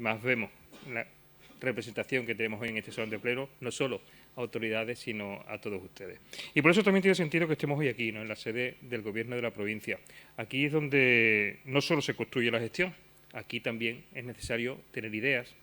Además vemos la representación que tenemos hoy en este salón de pleno, no solo a autoridades, sino a todos ustedes. Y por eso también tiene sentido que estemos hoy aquí, ¿no?, en la sede del Gobierno de la provincia. Aquí es donde no solo se construye la gestión, aquí también es necesario tener ideas,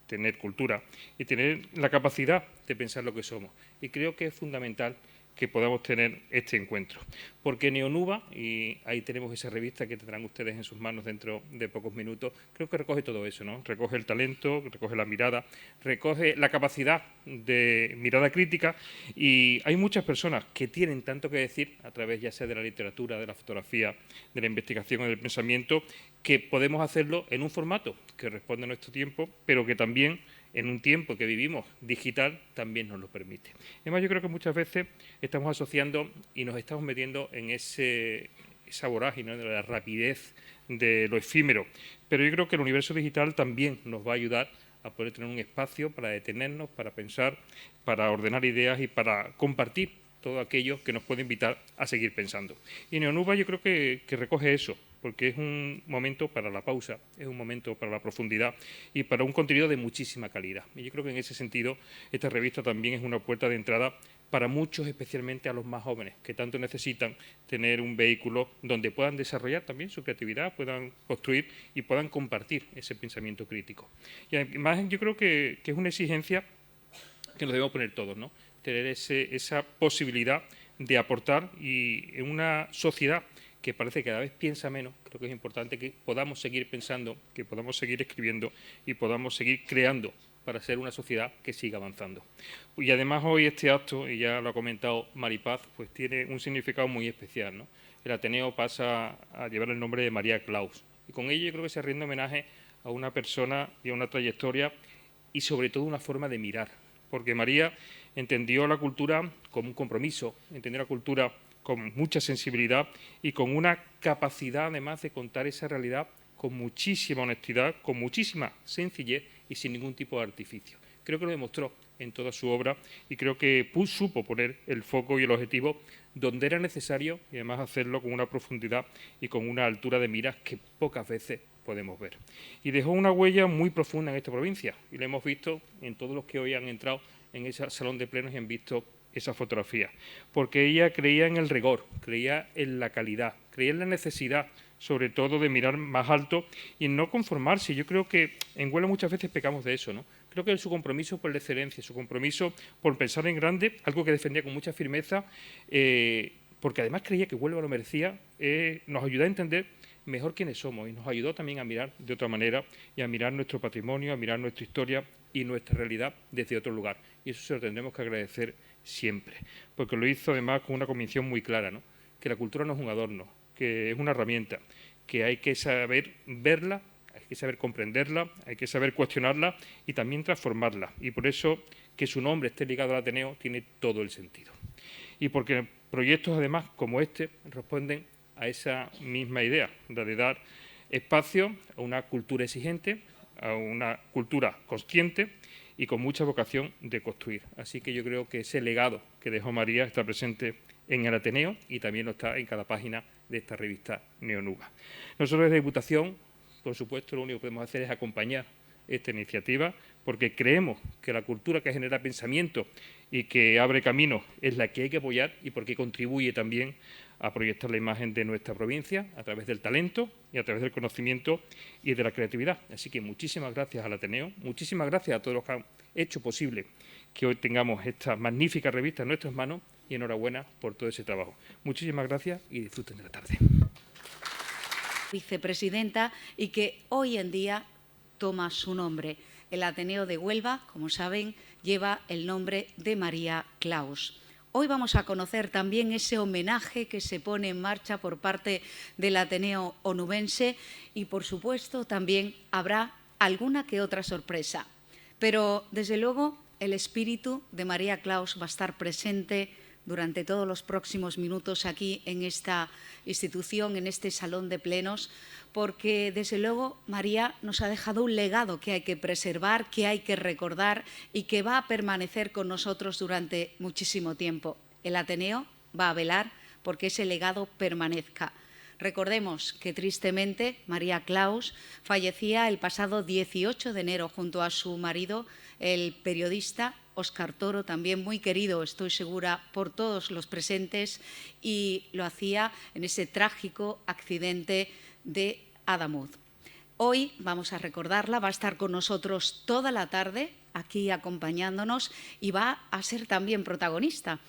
tener cultura y tener la capacidad de pensar lo que somos. Y creo que es fundamental que podamos tener este encuentro. Porque Neonuba, y ahí tenemos esa revista que tendrán ustedes en sus manos dentro de pocos minutos, creo que recoge todo eso, ¿no? Recoge el talento, recoge la mirada, recoge la capacidad de mirada crítica, y hay muchas personas que tienen tanto que decir a través ya sea de la literatura, de la fotografía, de la investigación o del pensamiento, que podemos hacerlo en un formato que responde a nuestro tiempo, pero que también en un tiempo que vivimos digital también nos lo permite. Además, yo creo que muchas veces estamos asociando y nos estamos metiendo en esa vorágine, ¿no?, de la rapidez, de lo efímero, pero yo creo que el universo digital también nos va a ayudar a poder tener un espacio para detenernos, para pensar, para ordenar ideas y para compartir todo aquello que nos puede invitar a seguir pensando. Y Neonuba yo creo que recoge eso, porque es un momento para la pausa, es un momento para la profundidad y para un contenido de muchísima calidad. Y yo creo que en ese sentido esta revista también es una puerta de entrada para muchos, especialmente a los más jóvenes, que tanto necesitan tener un vehículo donde puedan desarrollar también su creatividad, puedan construir y puedan compartir ese pensamiento crítico. Y además yo creo que es una exigencia que nos debemos poner todos, ¿no? Tener esa posibilidad de aportar, y en una sociedad que parece que cada vez piensa menos, creo que es importante que podamos seguir pensando, que podamos seguir escribiendo y podamos seguir creando para ser una sociedad que siga avanzando. Y además hoy este acto, y ya lo ha comentado Maripaz, pues tiene un significado muy especial, ¿no? El Ateneo pasa a llevar el nombre de María Claus, y con ello yo creo que se rinde homenaje a una persona y a una trayectoria y sobre todo una forma de mirar, porque María entendió la cultura como un compromiso, entendió la cultura con mucha sensibilidad y con una capacidad, además, de contar esa realidad con muchísima honestidad, con muchísima sencillez y sin ningún tipo de artificio. Creo que lo demostró en toda su obra y creo que supo poner el foco y el objetivo donde era necesario, y además hacerlo con una profundidad y con una altura de miras que pocas veces podemos ver. Y dejó una huella muy profunda en esta provincia, y lo hemos visto en todos los que hoy han entrado en ese salón de plenos y han visto esa fotografía, porque ella creía en el rigor, creía en la calidad, creía en la necesidad, sobre todo, de mirar más alto y en no conformarse. Yo creo que en Huelva muchas veces pecamos de eso, ¿no? Creo que su compromiso por la excelencia, su compromiso por pensar en grande, algo que defendía con mucha firmeza, porque además creía que Huelva lo merecía, nos ayudó a entender mejor quiénes somos y nos ayudó también a mirar de otra manera y a mirar nuestro patrimonio, a mirar nuestra historia y nuestra realidad desde otro lugar. Y eso se lo tendremos que agradecer siempre, porque lo hizo además con una convicción muy clara, ¿no?, que la cultura no es un adorno, que es una herramienta, que hay que saber verla, hay que saber comprenderla, hay que saber cuestionarla y también transformarla. Y por eso que su nombre esté ligado al Ateneo tiene todo el sentido. Y porque proyectos además como este responden a esa misma idea, de dar espacio a una cultura exigente, a una cultura consciente y con mucha vocación de construir. Así que yo creo que ese legado que dejó María está presente en el Ateneo y también lo está en cada página de esta revista Neonuba. Nosotros desde Diputación, por supuesto, lo único que podemos hacer es acompañar esta iniciativa, porque creemos que la cultura que genera pensamiento y que abre camino es la que hay que apoyar, y porque contribuye también a proyectar la imagen de nuestra provincia a través del talento y a través del conocimiento y de la creatividad. Así que muchísimas gracias al Ateneo, muchísimas gracias a todos los que han hecho posible que hoy tengamos esta magnífica revista en nuestras manos, y enhorabuena por todo ese trabajo. Muchísimas gracias y disfruten de la tarde. Vicepresidenta, y que hoy en día toma su nombre. El Ateneo de Huelva, como saben, lleva el nombre de María Claus. Hoy vamos a conocer también ese homenaje que se pone en marcha por parte del Ateneo onubense y, por supuesto, también habrá alguna que otra sorpresa. Pero, desde luego, el espíritu de María Claus va a estar presente durante todos los próximos minutos aquí en esta institución, en este salón de plenos, porque, desde luego, María nos ha dejado un legado que hay que preservar, que hay que recordar y que va a permanecer con nosotros durante muchísimo tiempo. El Ateneo va a velar porque ese legado permanezca. Recordemos que tristemente María Claus fallecía el pasado 18 de enero junto a su marido, el periodista Óscar Toro, también muy querido, estoy segura, por todos los presentes, y lo hacía en ese trágico accidente de Adamuz. Hoy vamos a recordarla, va a estar con nosotros toda la tarde aquí acompañándonos y va a ser también protagonista.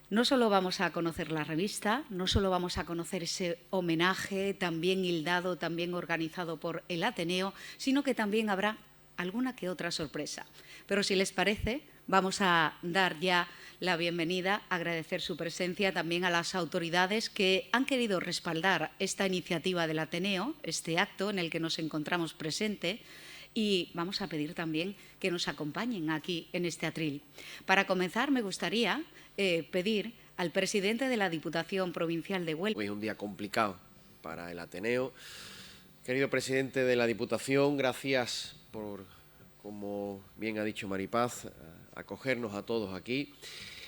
No solo vamos a conocer la revista, no solo vamos a conocer ese homenaje también hildado, también organizado por el Ateneo, sino que también habrá alguna que otra sorpresa. Pero si les parece, vamos a dar ya la bienvenida, agradecer su presencia también a las autoridades que han querido respaldar esta iniciativa del Ateneo, este acto en el que nos encontramos presente, y vamos a pedir también que nos acompañen aquí en este atril. Para comenzar, me gustaría pedir al presidente de la Diputación Provincial de Huelva. Hoy es un día complicado para el Ateneo. Querido presidente de la Diputación, gracias por, como bien ha dicho Maripaz, acogernos a todos aquí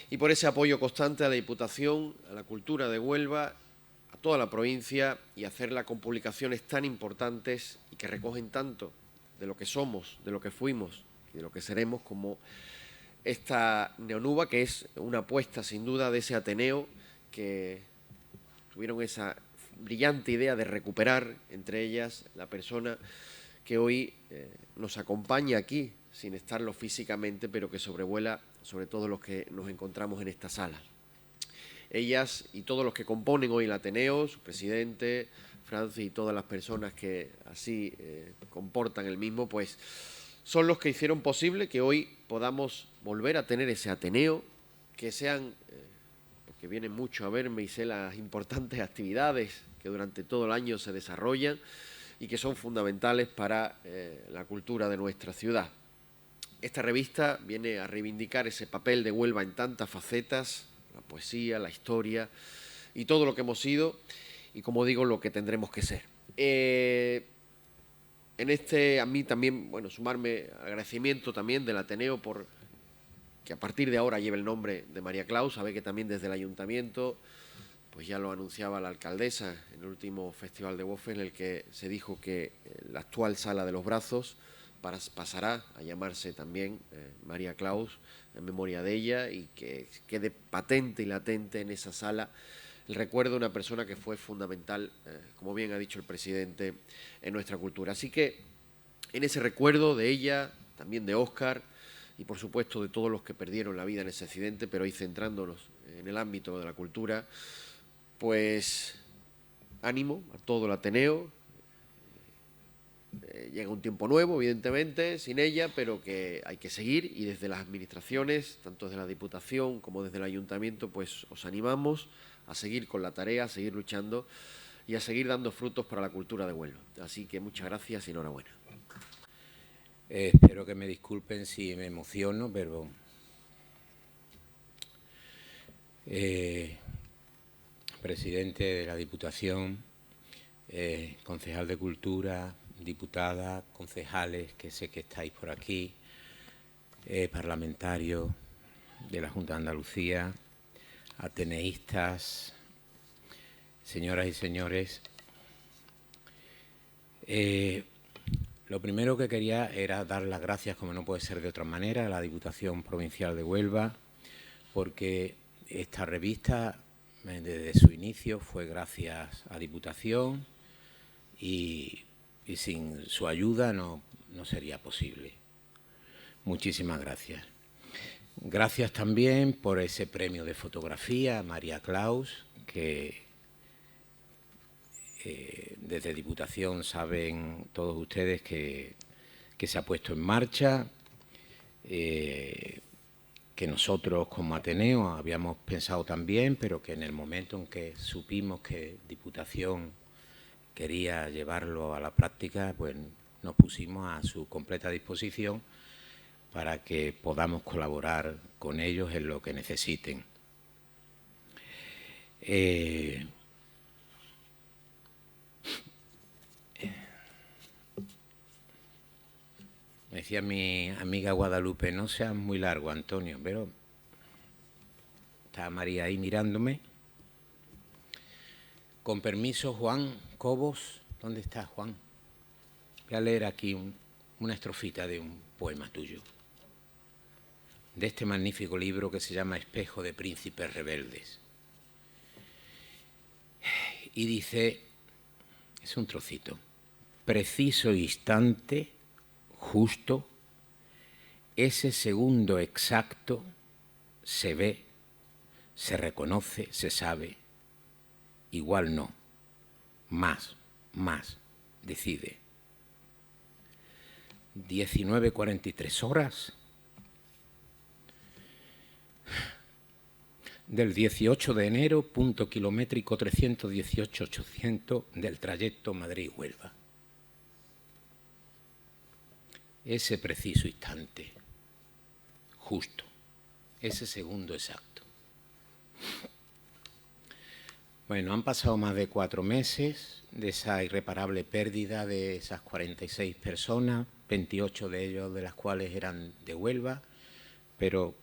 y por ese apoyo constante a la Diputación, a la cultura de Huelva, a toda la provincia y hacerla con publicaciones tan importantes y que recogen tanto de lo que somos, de lo que fuimos y de lo que seremos como esta Neonuba, que es una apuesta sin duda de ese Ateneo que tuvieron esa brillante idea de recuperar, entre ellas, la persona que hoy nos acompaña aquí, sin estarlo físicamente, pero que sobrevuela sobre todo los que nos encontramos en esta sala. Ellas y todos los que componen hoy el Ateneo, su presidente, Francis y todas las personas que así comportan el mismo, pues son los que hicieron posible que hoy podamos volver a tener ese Ateneo, que sean, porque vienen mucho a verme y sé las importantes actividades que durante todo el año se desarrollan y que son fundamentales para la cultura de nuestra ciudad. Esta revista viene a reivindicar ese papel de Huelva en tantas facetas, la poesía, la historia y todo lo que hemos sido y, como digo, lo que tendremos que ser. A mí también, bueno, sumarme agradecimiento también del Ateneo por que a partir de ahora lleve el nombre de María Claus. Sabe que también desde el Ayuntamiento, pues ya lo anunciaba la alcaldesa en el último Festival de Bofe, en el que se dijo que la actual Sala de los Brazos pasará a llamarse también María Claus en memoria de ella y que quede patente y latente en esa sala el recuerdo de una persona que fue fundamental, como bien ha dicho el presidente, en nuestra cultura. Así que en ese recuerdo de ella, también de Óscar y por supuesto de todos los que perdieron la vida en ese accidente, pero hoy centrándonos en el ámbito de la cultura, pues ánimo a todo el Ateneo. Llega un tiempo nuevo, evidentemente, sin ella, pero que hay que seguir y desde las administraciones, tanto desde la Diputación como desde el Ayuntamiento, pues os animamos a seguir con la tarea, a seguir luchando y a seguir dando frutos para la cultura de Huelva. Así que muchas gracias y enhorabuena. Espero que me disculpen si me emociono, pero presidente de la Diputación, concejal de Cultura, diputada, concejales, que sé que estáis por aquí, parlamentarios de la Junta de Andalucía, ateneístas, señoras y señores. Lo primero que quería era dar las gracias, como no puede ser de otra manera, a la Diputación Provincial de Huelva, porque esta revista, desde su inicio, fue gracias a Diputación y sin su ayuda no sería posible. Muchísimas gracias. Gracias también por ese premio de fotografía a María Claus, que desde Diputación saben todos ustedes que se ha puesto en marcha, que nosotros como Ateneo habíamos pensado también, pero que en el momento en que supimos que Diputación quería llevarlo a la práctica, pues nos pusimos a su completa disposición para que podamos colaborar con ellos en lo que necesiten. Me decía mi amiga Guadalupe, no seas muy largo, Antonio, pero está María ahí mirándome. Con permiso, Juan Cobos, ¿dónde está Juan? Voy a leer aquí una estrofita de un poema tuyo, de este magnífico libro que se llama Espejo de príncipes rebeldes. Y dice, es un trocito: preciso instante, justo, ese segundo exacto, se ve, se reconoce, se sabe, igual no, más, decide. 19:43 horas del 18 de enero, punto kilométrico 318.800 del trayecto Madrid-Huelva. Ese preciso instante, justo, ese segundo exacto. Bueno, han pasado más de 4 meses de esa irreparable pérdida de esas 46 personas, 28 de ellos de las cuales eran de Huelva, pero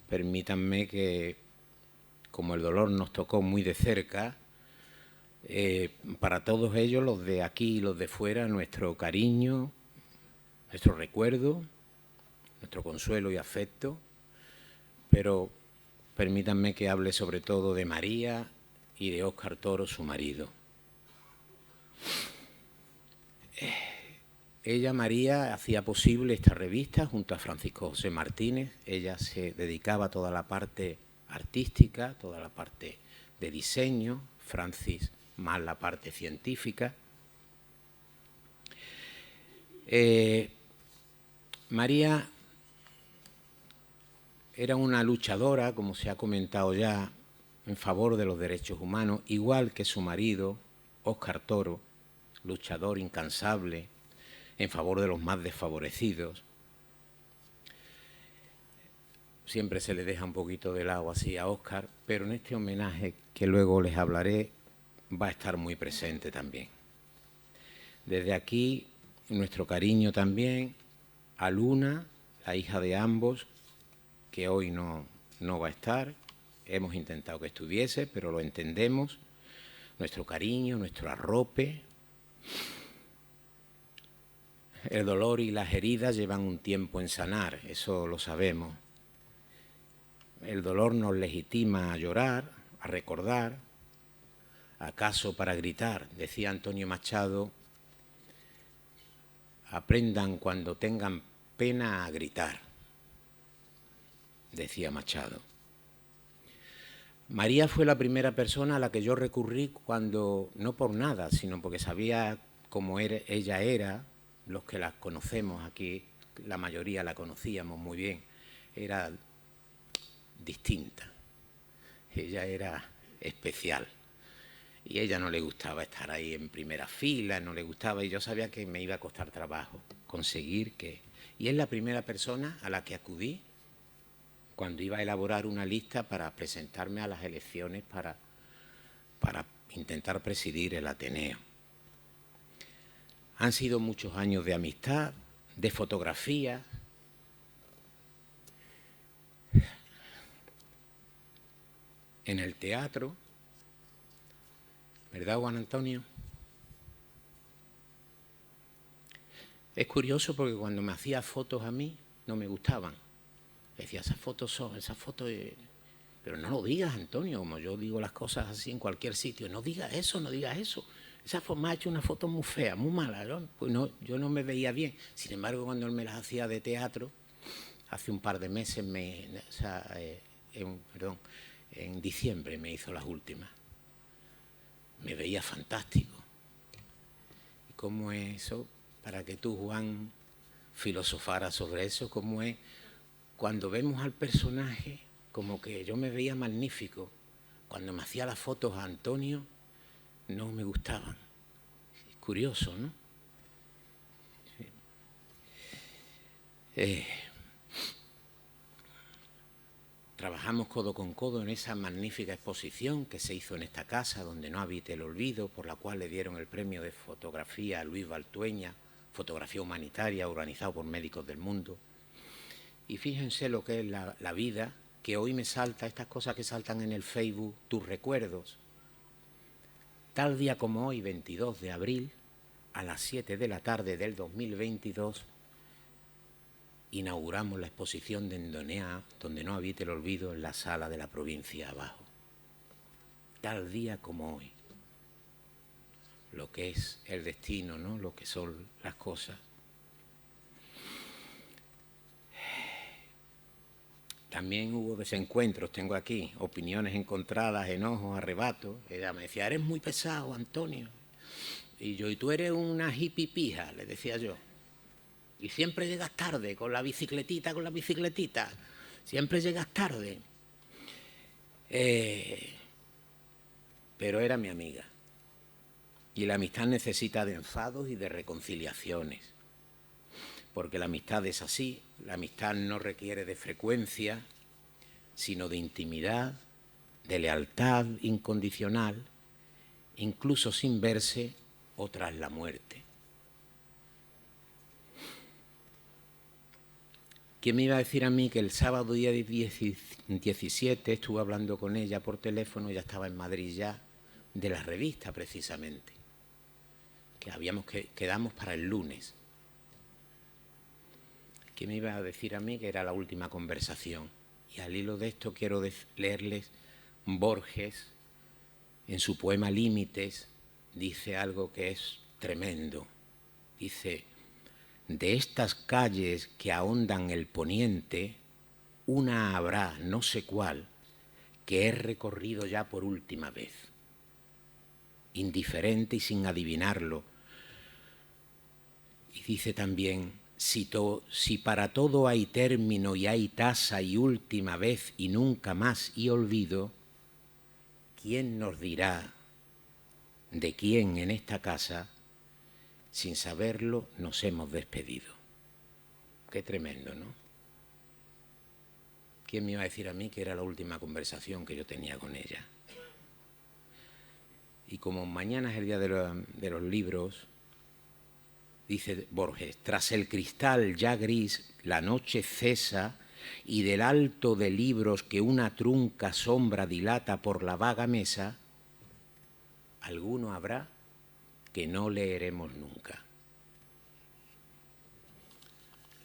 permítanme que, como el dolor nos tocó muy de cerca, para todos ellos, los de aquí y los de fuera, nuestro cariño, nuestro recuerdo, nuestro consuelo y afecto, pero permítanme que hable sobre todo de María y de Óscar Toro, su marido. Ella, María, hacía posible esta revista junto a Francisco José Martínez. Ella se dedicaba a toda la parte artística, toda la parte de diseño, Francis más la parte científica. María era una luchadora, como se ha comentado ya, en favor de los derechos humanos, igual que su marido, Óscar Toro, luchador incansable en favor de los más desfavorecidos. Siempre se le deja un poquito de lado así a Óscar, pero en este homenaje que luego les hablaré va a estar muy presente también. Desde aquí, nuestro cariño también a Luna, la hija de ambos, que hoy no va a estar. Hemos intentado que estuviese, pero lo entendemos. Nuestro cariño, nuestro arrope. El dolor y las heridas llevan un tiempo en sanar, eso lo sabemos. El dolor nos legitima a llorar, a recordar. ¿Acaso para gritar? Decía Antonio Machado, aprendan cuando tengan pena a gritar, decía Machado. María fue la primera persona a la que yo recurrí cuando, no por nada, sino porque sabía cómo ella era. Los que la conocemos aquí, la mayoría la conocíamos muy bien, era distinta, ella era especial. Y a ella no le gustaba estar ahí en primera fila, no le gustaba, y yo sabía que me iba a costar trabajo conseguir que... Y es la primera persona a la que acudí cuando iba a elaborar una lista para presentarme a las elecciones para intentar presidir el Ateneo. Han sido muchos años de amistad, de fotografía. En el teatro, ¿verdad, Juan Antonio? Es curioso porque cuando me hacía fotos a mí, no me gustaban. Decía, esas fotos... Pero no lo digas, Antonio, como yo digo las cosas así en cualquier sitio. No digas eso, no digas eso. Esa me ha hecho una foto muy fea, muy mala, ¿no? Pues no, yo no me veía bien. Sin embargo, cuando él me las hacía de teatro, hace un par de meses, en diciembre me hizo las últimas. Me veía fantástico. ¿Y cómo es eso? Para que tú, Juan, filosofaras sobre eso, cómo es cuando vemos al personaje, como que yo me veía magnífico. Cuando me hacía las fotos a Antonio, no me gustaban. Es curioso, ¿no? Sí. Trabajamos codo con codo en esa magnífica exposición que se hizo en esta casa, donde no habite el olvido, por la cual le dieron el premio de fotografía a Luis Baltueña, fotografía humanitaria organizado por Médicos del Mundo. Y fíjense lo que es la vida, que hoy me salta, estas cosas que saltan en el Facebook, tus recuerdos. Tal día como hoy, 22 de abril, a las 7 de la tarde del 2022, inauguramos la exposición de Endonea, donde no habite el olvido, en la sala de la provincia abajo. Tal día como hoy. Lo que es el destino, ¿no? Lo que son las cosas. También hubo desencuentros, tengo aquí, opiniones encontradas, enojos, arrebatos. Ella me decía, eres muy pesado, Antonio. Y yo, y tú eres una hippie pija, le decía yo. Y siempre llegas tarde, con la bicicletita. Siempre llegas tarde. Pero era mi amiga. Y la amistad necesita de enfados y de reconciliaciones. Porque la amistad es así, la amistad no requiere de frecuencia, sino de intimidad, de lealtad incondicional, incluso sin verse o tras la muerte. ¿Quién me iba a decir a mí que el sábado día 17 estuve hablando con ella por teléfono, ella estaba en Madrid ya, de la revista precisamente, que quedamos para el lunes? ¿Qué me iba a decir a mí que era la última conversación? Y al hilo de esto quiero leerles Borges, en su poema Límites, dice algo que es tremendo. Dice, de estas calles que ahondan el poniente, una habrá, no sé cuál, que he recorrido ya por última vez. Indiferente y sin adivinarlo. Y dice también, si para todo hay término y hay tasa y última vez y nunca más y olvido, ¿quién nos dirá de quién en esta casa, sin saberlo, nos hemos despedido? Qué tremendo, ¿no? ¿Quién me iba a decir a mí que era la última conversación que yo tenía con ella? Y como mañana es el día de los libros, dice Borges, tras el cristal ya gris, la noche cesa y del alto de libros que una trunca sombra dilata por la vaga mesa, alguno habrá que no leeremos nunca.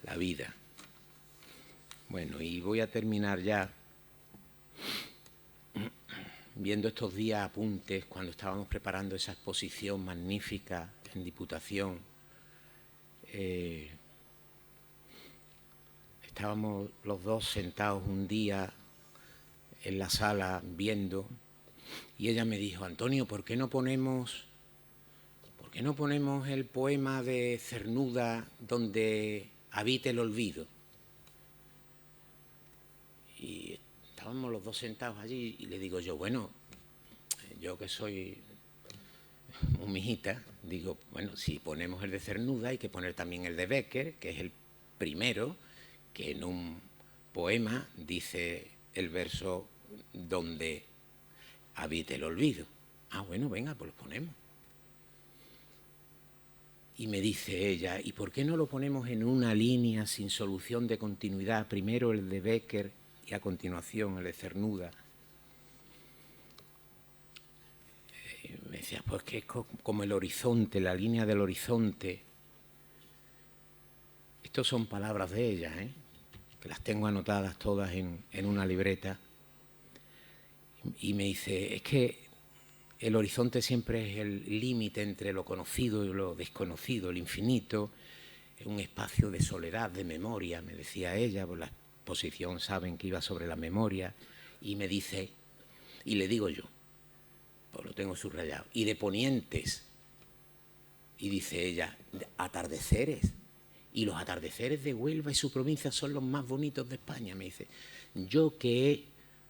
La vida. Bueno, y voy a terminar ya viendo estos días apuntes cuando estábamos preparando esa exposición magnífica en Diputación. Estábamos los dos sentados un día en la sala viendo y ella me dijo, Antonio, ¿por qué no ponemos el poema de Cernuda donde habite el olvido? Y estábamos los dos sentados allí y le digo yo, bueno, yo que soy un mijita, digo, bueno, si ponemos el de Cernuda hay que poner también el de Bécquer, que es el primero que en un poema dice el verso donde habite el olvido. Ah, bueno, venga, pues lo ponemos. Y me dice ella, ¿y por qué no lo ponemos en una línea sin solución de continuidad? Primero el de Bécquer y a continuación el de Cernuda. Me decía, pues que es como el horizonte, la línea del horizonte. Estos son palabras de ella, que las tengo anotadas todas en una libreta. Y me dice, es que el horizonte siempre es el límite entre lo conocido y lo desconocido, el infinito, es un espacio de soledad, de memoria, me decía ella, por la exposición saben que iba sobre la memoria, y me dice, y le digo yo, pues lo tengo subrayado, y de ponientes, y dice ella, atardeceres, y los atardeceres de Huelva y su provincia son los más bonitos de España, me dice, yo que he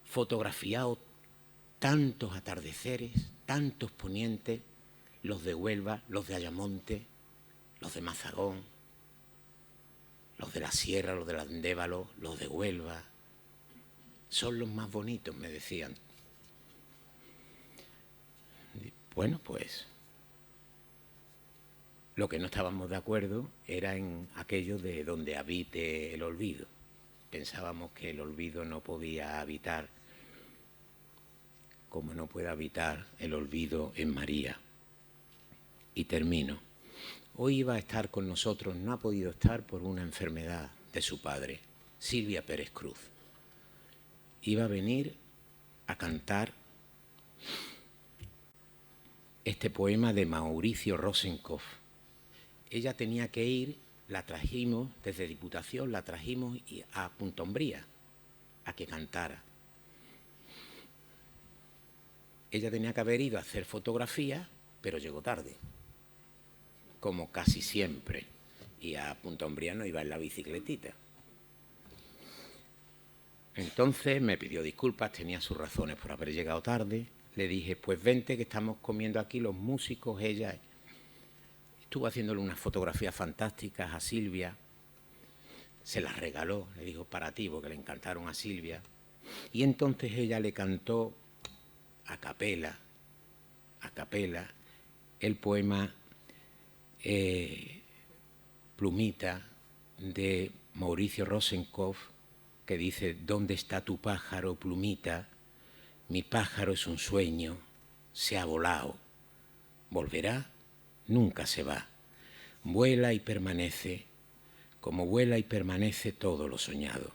fotografiado tantos atardeceres, tantos ponientes, los de Huelva, los de Ayamonte, los de Mazagón, los de la Sierra, los del Andévalo, los de Huelva, son los más bonitos, me decían. Bueno, pues lo que no estábamos de acuerdo era en aquello de donde habite el olvido. Pensábamos que el olvido no podía habitar como no puede habitar el olvido en María. Y termino. Hoy iba a estar con nosotros, no ha podido estar por una enfermedad de su padre, Silvia Pérez Cruz. Iba a venir a cantar este poema de Mauricio Rosenkopf. Ella tenía que ir, la trajimos desde Diputación, la trajimos a Punta Umbría a que cantara. Ella tenía que haber ido a hacer fotografías, pero llegó tarde, como casi siempre, y a Punta Umbría no iba en la bicicletita. Entonces me pidió disculpas, tenía sus razones por haber llegado tarde. Le dije, pues vente, que estamos comiendo aquí los músicos, ella. Estuvo haciéndole unas fotografías fantásticas a Silvia, se las regaló, le dijo para ti, porque le encantaron a Silvia. Y entonces ella le cantó a capela, el poema Plumita de Mauricio Rosenkopf, que dice: ¿Dónde está tu pájaro, plumita? Mi pájaro es un sueño, se ha volado. ¿Volverá? Nunca se va. Vuela y permanece, como vuela y permanece todo lo soñado.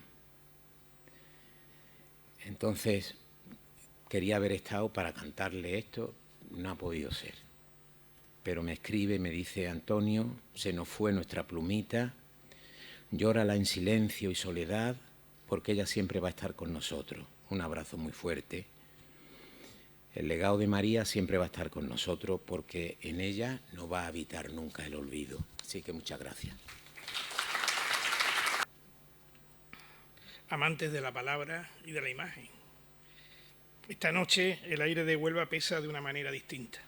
Entonces, quería haber estado para cantarle esto, no ha podido ser. Pero me escribe, me dice: Antonio, se nos fue nuestra plumita, llórala en silencio y soledad, porque ella siempre va a estar con nosotros. Un abrazo muy fuerte. El legado de María siempre va a estar con nosotros, porque en ella no va a habitar nunca el olvido. Así que muchas gracias. Amantes de la palabra y de la imagen. Esta noche el aire de Huelva pesa de una manera distinta,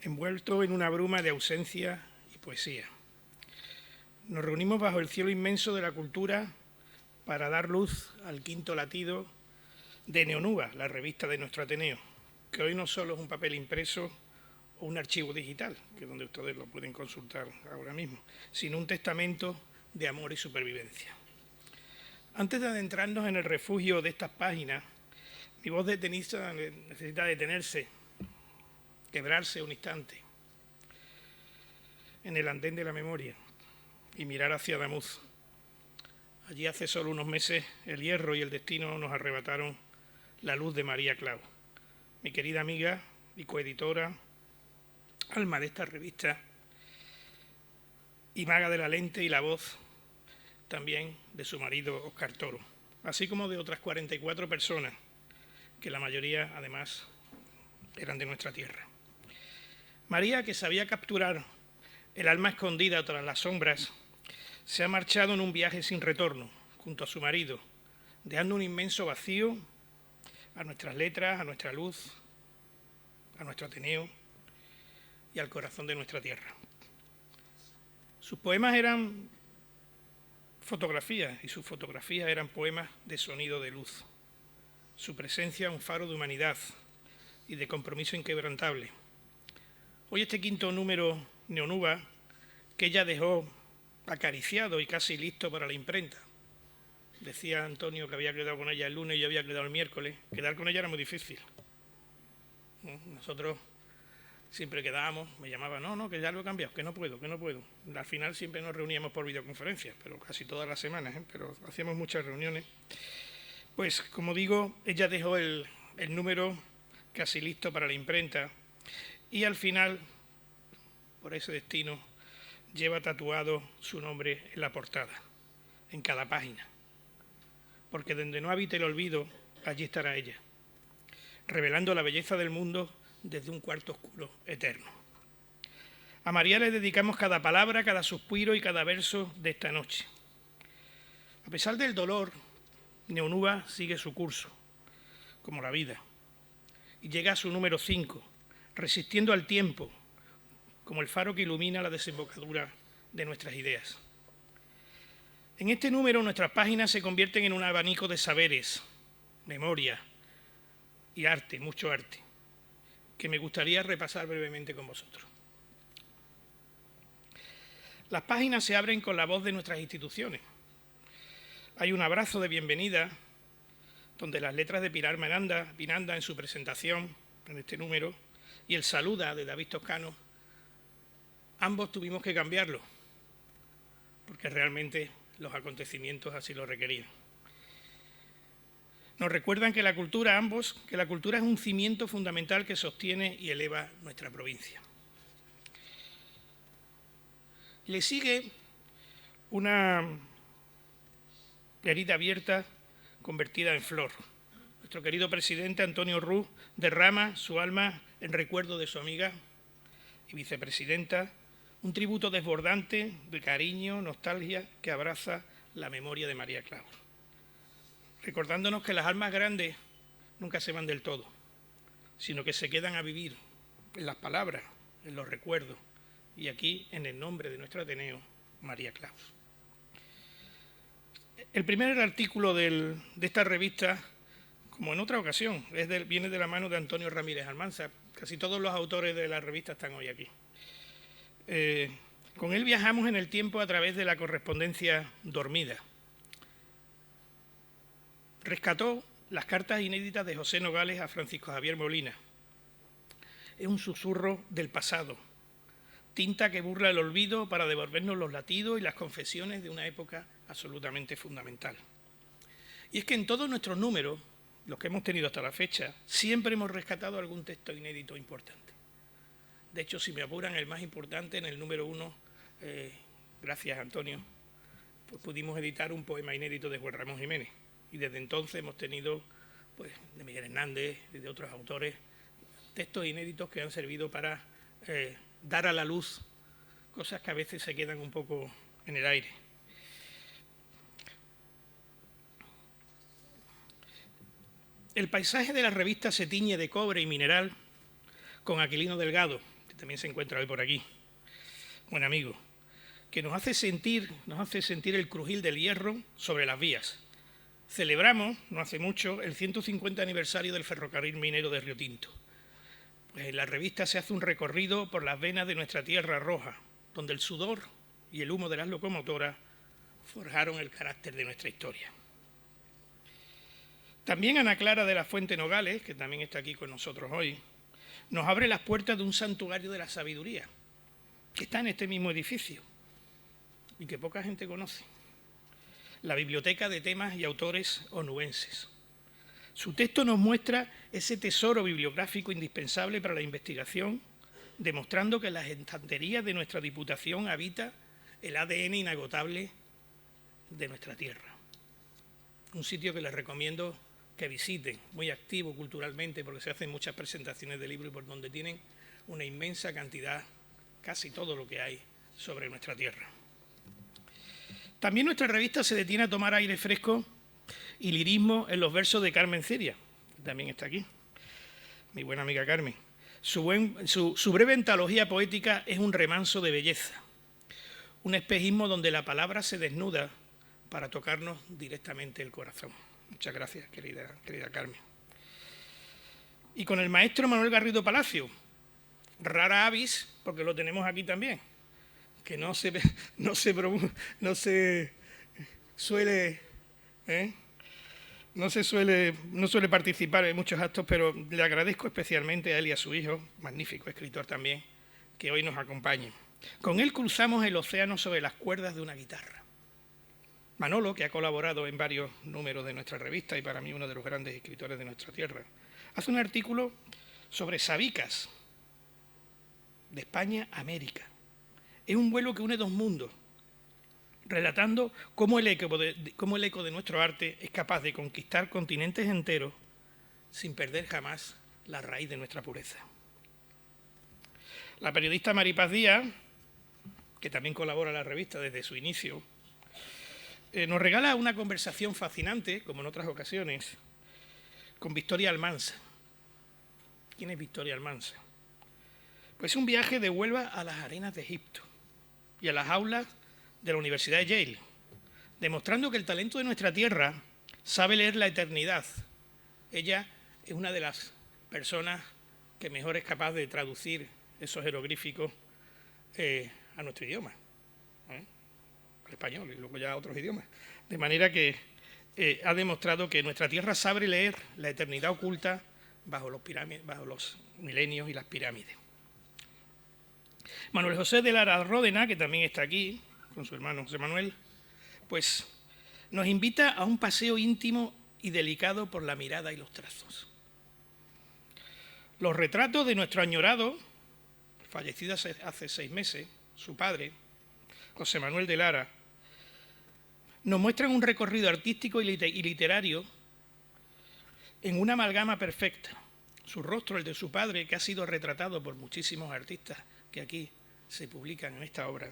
envuelto en una bruma de ausencia y poesía. Nos reunimos bajo el cielo inmenso de la cultura para dar luz al quinto latido de Neonuba, la revista de nuestro Ateneo, que hoy no solo es un papel impreso o un archivo digital, que es donde ustedes lo pueden consultar ahora mismo, sino un testamento de amor y supervivencia. Antes de adentrarnos en el refugio de estas páginas, mi voz detenida necesita detenerse, quebrarse un instante en el andén de la memoria y mirar hacia Adamuz. Allí hace solo unos meses el hierro y el destino nos arrebataron la luz de María Clau, mi querida amiga y coeditora, alma de esta revista y maga de la lente y la voz también de su marido Óscar Toro, así como de otras 44 personas, que la mayoría además eran de nuestra tierra. María, que sabía capturar el alma escondida tras las sombras, se ha marchado en un viaje sin retorno, junto a su marido, dejando un inmenso vacío a nuestras letras, a nuestra luz, a nuestro Ateneo y al corazón de nuestra tierra. Sus poemas eran fotografías y sus fotografías eran poemas de sonido de luz. Su presencia un faro de humanidad y de compromiso inquebrantable. Hoy este quinto número Neonuba, que ella dejó acariciado y casi listo para la imprenta. Decía Antonio que había quedado con ella el lunes y yo había quedado el miércoles. Quedar con ella era muy difícil. Nosotros siempre quedábamos, me llamaba, no, que ya lo he cambiado, que no puedo. Al final siempre nos reuníamos por videoconferencias, pero casi todas las semanas, pero hacíamos muchas reuniones. Pues, como digo, ella dejó el número casi listo para la imprenta y al final, por ese destino, lleva tatuado su nombre en la portada, en cada página. Porque donde no habite el olvido, allí estará ella, revelando la belleza del mundo desde un cuarto oscuro eterno. A María le dedicamos cada palabra, cada suspiro y cada verso de esta noche. A pesar del dolor, Neonuba sigue su curso, como la vida, y llega a su número 5, resistiendo al tiempo, como el faro que ilumina la desembocadura de nuestras ideas. En este número nuestras páginas se convierten en un abanico de saberes, memoria y arte, mucho arte, que me gustaría repasar brevemente con vosotros. Las páginas se abren con la voz de nuestras instituciones. Hay un abrazo de bienvenida donde las letras de Pilar Miranda en su presentación, en este número, y el Saluda de David Toscano, ambos tuvimos que cambiarlo, porque realmente los acontecimientos así lo requerían. Nos recuerdan que la cultura es un cimiento fundamental que sostiene y eleva nuestra provincia. Le sigue una herida abierta convertida en flor. Nuestro querido presidente Antonio Ruz derrama su alma en recuerdo de su amiga y vicepresidenta, un tributo desbordante de cariño, nostalgia, que abraza la memoria de María Claus, recordándonos que las almas grandes nunca se van del todo, sino que se quedan a vivir en las palabras, en los recuerdos, y aquí, en el nombre de nuestro Ateneo, María Claus. El primer artículo de esta revista, como en otra ocasión, viene de la mano de Antonio Ramírez Almanza. Casi todos los autores de la revista están hoy aquí. Con él viajamos en el tiempo a través de la correspondencia dormida. Rescató las cartas inéditas de José Nogales a Francisco Javier Molina. Es un susurro del pasado, tinta que burla el olvido para devolvernos los latidos y las confesiones de una época absolutamente fundamental. Y es que en todos nuestros números, los que hemos tenido hasta la fecha, siempre hemos rescatado algún texto inédito importante. De hecho, si me apuran, el más importante, en el número 1, gracias Antonio, pues pudimos editar un poema inédito de Juan Ramón Jiménez. Y desde entonces hemos tenido, pues, de Miguel Hernández y de otros autores, textos inéditos que han servido para dar a la luz cosas que a veces se quedan un poco en el aire. El paisaje de la revista se tiñe de cobre y mineral con Aquilino Delgado, que también se encuentra hoy por aquí, buen amigo, que nos hace sentir el crujir del hierro sobre las vías. Celebramos, no hace mucho, el 150 aniversario del ferrocarril minero de Río Tinto. Pues en la revista se hace un recorrido por las venas de nuestra tierra roja, donde el sudor y el humo de las locomotoras forjaron el carácter de nuestra historia. También Ana Clara de la Fuente Nogales, que también está aquí con nosotros hoy, nos abre las puertas de un santuario de la sabiduría, que está en este mismo edificio y que poca gente conoce. La Biblioteca de Temas y Autores Onubenses. Su texto nos muestra ese tesoro bibliográfico indispensable para la investigación, demostrando que en las estanterías de nuestra Diputación habita el ADN inagotable de nuestra tierra. Un sitio que les recomiendo que visiten, muy activo culturalmente, porque se hacen muchas presentaciones de libros y por donde tienen una inmensa cantidad, casi todo lo que hay sobre nuestra tierra. También nuestra revista se detiene a tomar aire fresco y lirismo en los versos de Carmen Ciria, que también está aquí, mi buena amiga Carmen. Su breve antología poética es un remanso de belleza, un espejismo donde la palabra se desnuda para tocarnos directamente el corazón. Muchas gracias, querida Carmen. Y con el maestro Manuel Garrido Palacio, rara avis, porque lo tenemos aquí también, que no se suele participar en muchos actos, pero le agradezco especialmente a él y a su hijo, magnífico escritor también, que hoy nos acompañen. Con él cruzamos el océano sobre las cuerdas de una guitarra. Manolo, que ha colaborado en varios números de nuestra revista y para mí uno de los grandes escritores de nuestra tierra, hace un artículo sobre Sabicas, de España a América. Es un vuelo que une dos mundos, relatando cómo el eco de nuestro arte es capaz de conquistar continentes enteros sin perder jamás la raíz de nuestra pureza. La periodista Maripaz Díaz, que también colabora en la revista desde su inicio, nos regala una conversación fascinante, como en otras ocasiones, con Victoria Almansa. ¿Quién es Victoria Almansa? Pues un viaje de Huelva a las arenas de Egipto y a las aulas de la Universidad de Yale, demostrando que el talento de nuestra tierra sabe leer la eternidad. Ella es una de las personas que mejor es capaz de traducir esos jeroglíficos a nuestro idioma, al español y luego ya a otros idiomas. De manera que ha demostrado que nuestra tierra sabe leer la eternidad oculta bajo los milenios y las pirámides. Manuel José de Lara Ródena, que también está aquí, con su hermano José Manuel, pues nos invita a un paseo íntimo y delicado por la mirada y los trazos. Los retratos de nuestro añorado, fallecido hace 6 meses, su padre, José Manuel de Lara, nos muestran un recorrido artístico y literario en una amalgama perfecta. Su rostro, el de su padre, que ha sido retratado por muchísimos artistas que aquí se publican en esta obra,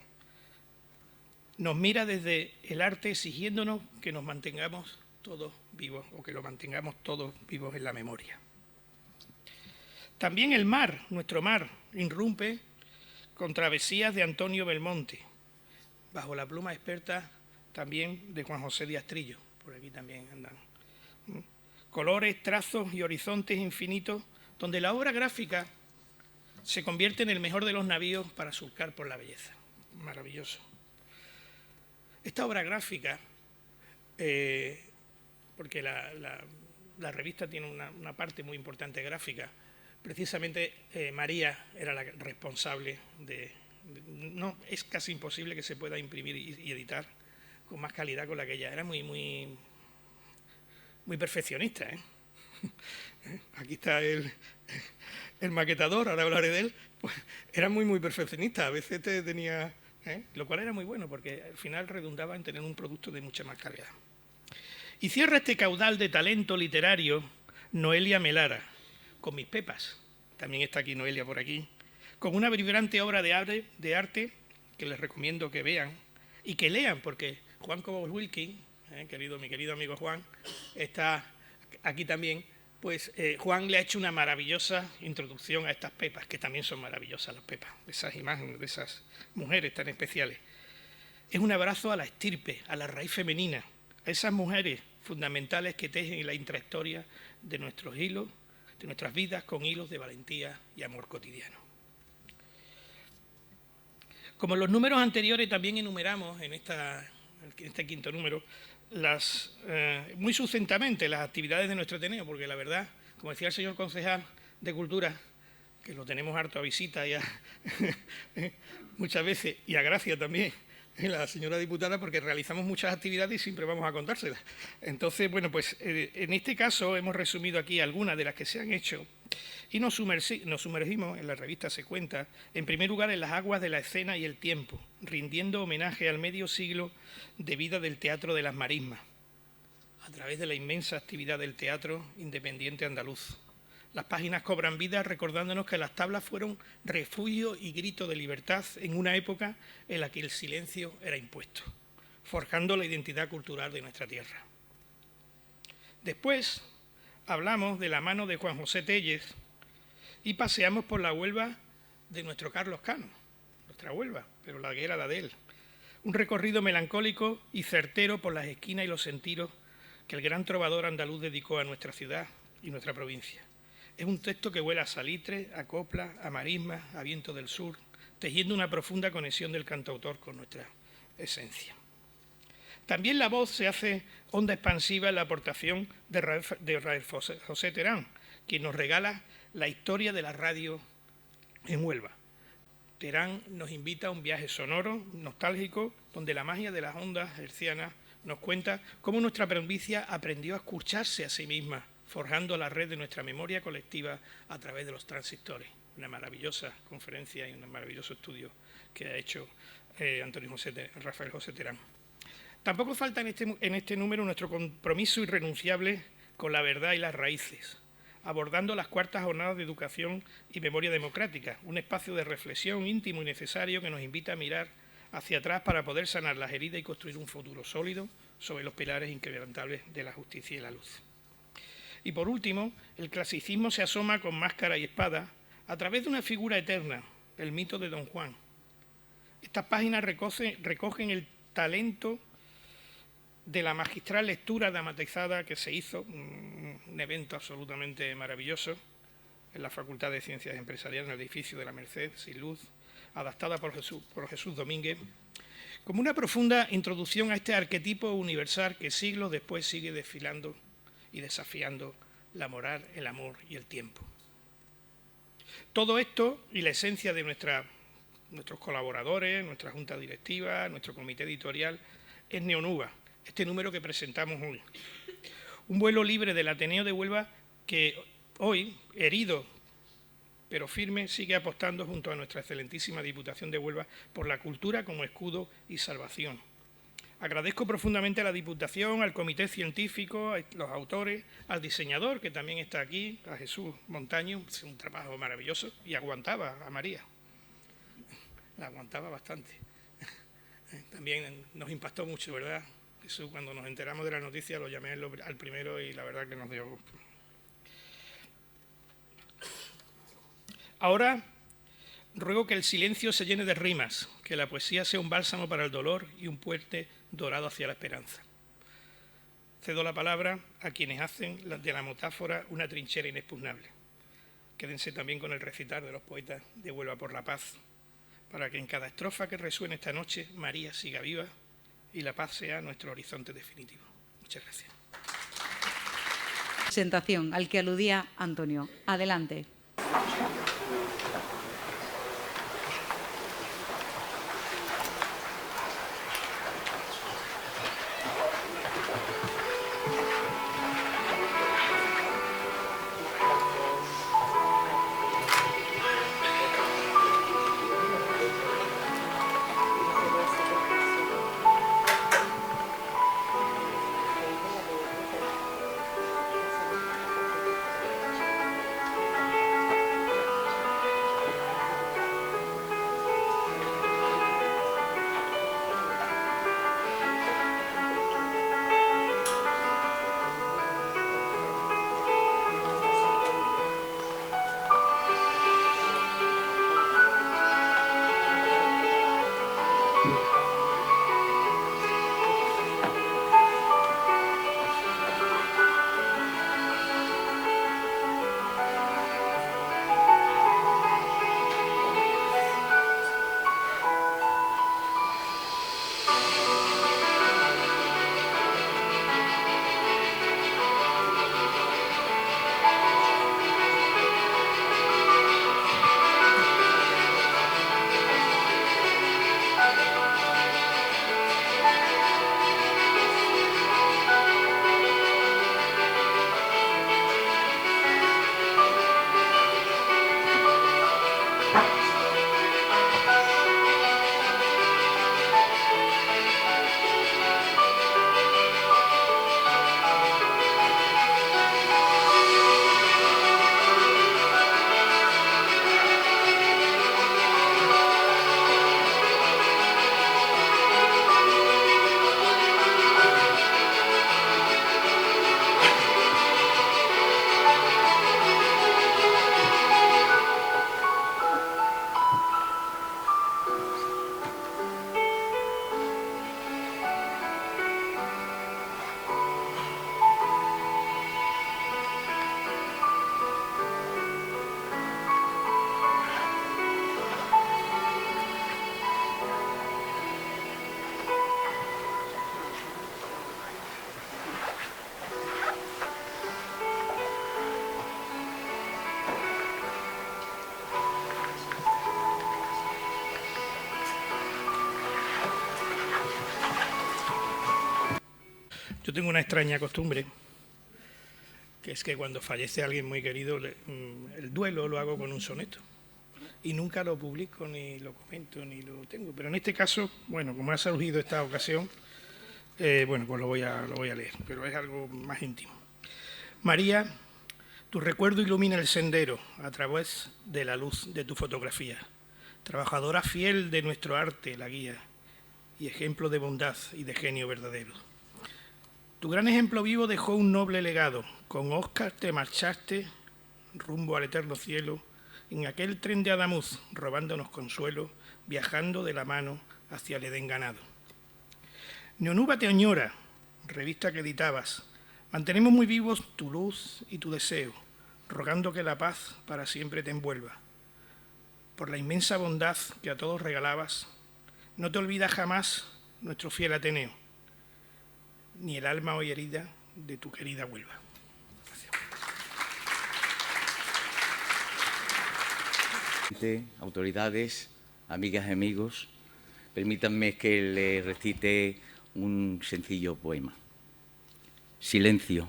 nos mira desde el arte exigiéndonos que nos mantengamos todos vivos o que lo mantengamos todos vivos en la memoria. También el mar, nuestro mar, irrumpe con travesías de Antonio Belmonte, bajo la pluma experta también de Juan José Díaz Trillo, por aquí también andan. Colores, trazos y horizontes infinitos, donde la obra gráfica se convierte en el mejor de los navíos para surcar por la belleza. Maravilloso. Esta obra gráfica, porque la revista tiene una parte muy importante gráfica, precisamente María era la responsable no, es casi imposible que se pueda imprimir y editar con más calidad con la que ella era. Muy perfeccionista, ¿eh? Aquí está el maquetador, ahora hablaré de él. Pues era muy perfeccionista, a veces tenía, lo cual era muy bueno porque al final redundaba en tener un producto de mucha más calidad. Y cierra este caudal de talento literario Noelia Melara, con Mis Pepas, también está aquí Noelia por aquí, con una vibrante obra de arte que les recomiendo que vean y que lean, porque Juan Cobos Wilkins, mi querido amigo Juan, está aquí también. Pues Juan le ha hecho una maravillosa introducción a estas pepas, que también son maravillosas las pepas, esas imágenes de esas mujeres tan especiales. Es un abrazo a la estirpe, a la raíz femenina, a esas mujeres fundamentales que tejen la intrahistoria de nuestros hilos, de nuestras vidas, con hilos de valentía y amor cotidiano. Como en los números anteriores, también enumeramos en este quinto número muy sucintamente las actividades de nuestro Ateneo, porque la verdad, como decía el señor concejal de Cultura, que lo tenemos harto a visita ya muchas veces, y a gracia también, la señora diputada, porque realizamos muchas actividades y siempre vamos a contárselas. Entonces, bueno, pues en este caso hemos resumido aquí algunas de las que se han hecho y nos sumergimos, en la revista Se Cuenta, en primer lugar en las aguas de la escena y el tiempo, rindiendo homenaje al medio siglo de vida del Teatro de las Marismas, a través de la inmensa actividad del teatro independiente andaluz. Las páginas cobran vida recordándonos que las tablas fueron refugio y grito de libertad en una época en la que el silencio era impuesto, forjando la identidad cultural de nuestra tierra. Después hablamos de la mano de Juan José Tellez y paseamos por la Huelva de nuestro Carlos Cano, nuestra Huelva, pero la que era la de él. Un recorrido melancólico y certero por las esquinas y los sentidos que el gran trovador andaluz dedicó a nuestra ciudad y nuestra provincia. Es un texto que huele a salitre, a copla, a marismas, a viento del sur, tejiendo una profunda conexión del cantautor con nuestra esencia. También la voz se hace onda expansiva en la aportación de Rafael José Terán, quien nos regala la historia de la radio en Huelva. Terán nos invita a un viaje sonoro, nostálgico, donde la magia de las ondas hercianas nos cuenta cómo nuestra provincia aprendió a escucharse a sí misma, forjando la red de nuestra memoria colectiva a través de los transistores. Una maravillosa conferencia y un maravilloso estudio que ha hecho Rafael José Terán. Tampoco falta en este número nuestro compromiso irrenunciable con la verdad y las raíces, abordando las cuartas jornadas de educación y memoria democrática, un espacio de reflexión íntimo y necesario que nos invita a mirar hacia atrás para poder sanar las heridas y construir un futuro sólido sobre los pilares inquebrantables de la justicia y la luz. Y por último, el clasicismo se asoma con máscara y espada a través de una figura eterna, el mito de Don Juan. Estas páginas recogen el talento de la magistral lectura dramatizada que se hizo, un evento absolutamente maravilloso, en la Facultad de Ciencias Empresariales, en el edificio de la Merced, sin luz, adaptada por Jesús Domínguez, como una profunda introducción a este arquetipo universal que siglos después sigue desfilando y desafiando la moral, el amor y el tiempo. Todo esto y la esencia de nuestros colaboradores, nuestra junta directiva, nuestro comité editorial, es Neonuba, este número que presentamos hoy. Un vuelo libre del Ateneo de Huelva que hoy, herido pero firme, sigue apostando junto a nuestra excelentísima Diputación de Huelva por la cultura como escudo y salvación. Agradezco profundamente a la Diputación, al Comité Científico, a los autores, al diseñador, que también está aquí, a Jesús Montaño, es un trabajo maravilloso, y aguantaba a María, la aguantaba bastante. También nos impactó mucho, ¿verdad? Jesús, cuando nos enteramos de la noticia, lo llamé al primero y la verdad que nos dio gusto. Ahora ruego que el silencio se llene de rimas, que la poesía sea un bálsamo para el dolor y un puente dorado hacia la esperanza. Cedo la palabra a quienes hacen de la metáfora una trinchera inexpugnable. Quédense también con el recitar de los poetas de Huelva por la Paz, para que en cada estrofa que resuene esta noche María siga viva y la paz sea nuestro horizonte definitivo. Muchas gracias. Presentación al que aludía Antonio. Adelante. Yo tengo una extraña costumbre, que es que cuando fallece alguien muy querido, el duelo lo hago con un soneto. Y nunca lo publico, ni lo comento, ni lo tengo. Pero en este caso, bueno, como ha surgido esta ocasión, bueno, pues lo voy a leer, pero es algo más íntimo. María, tu recuerdo ilumina el sendero a través de la luz de tu fotografía. Trabajadora fiel de nuestro arte, la guía, y ejemplo de bondad y de genio verdadero. Tu gran ejemplo vivo dejó un noble legado. Con Óscar te marchaste rumbo al eterno cielo, en aquel tren de Adamuz, robándonos consuelo, viajando de la mano hacia el Edén ganado. Neonuba te añora, revista que editabas. Mantenemos muy vivos tu luz y tu deseo, rogando que la paz para siempre te envuelva. Por la inmensa bondad que a todos regalabas, No te olvidas jamás, nuestro fiel Ateneo, ni el alma hoy herida de tu querida Huelva. Gracias. Autoridades, amigas y amigos, permítanme que les recite un sencillo poema. Silencio,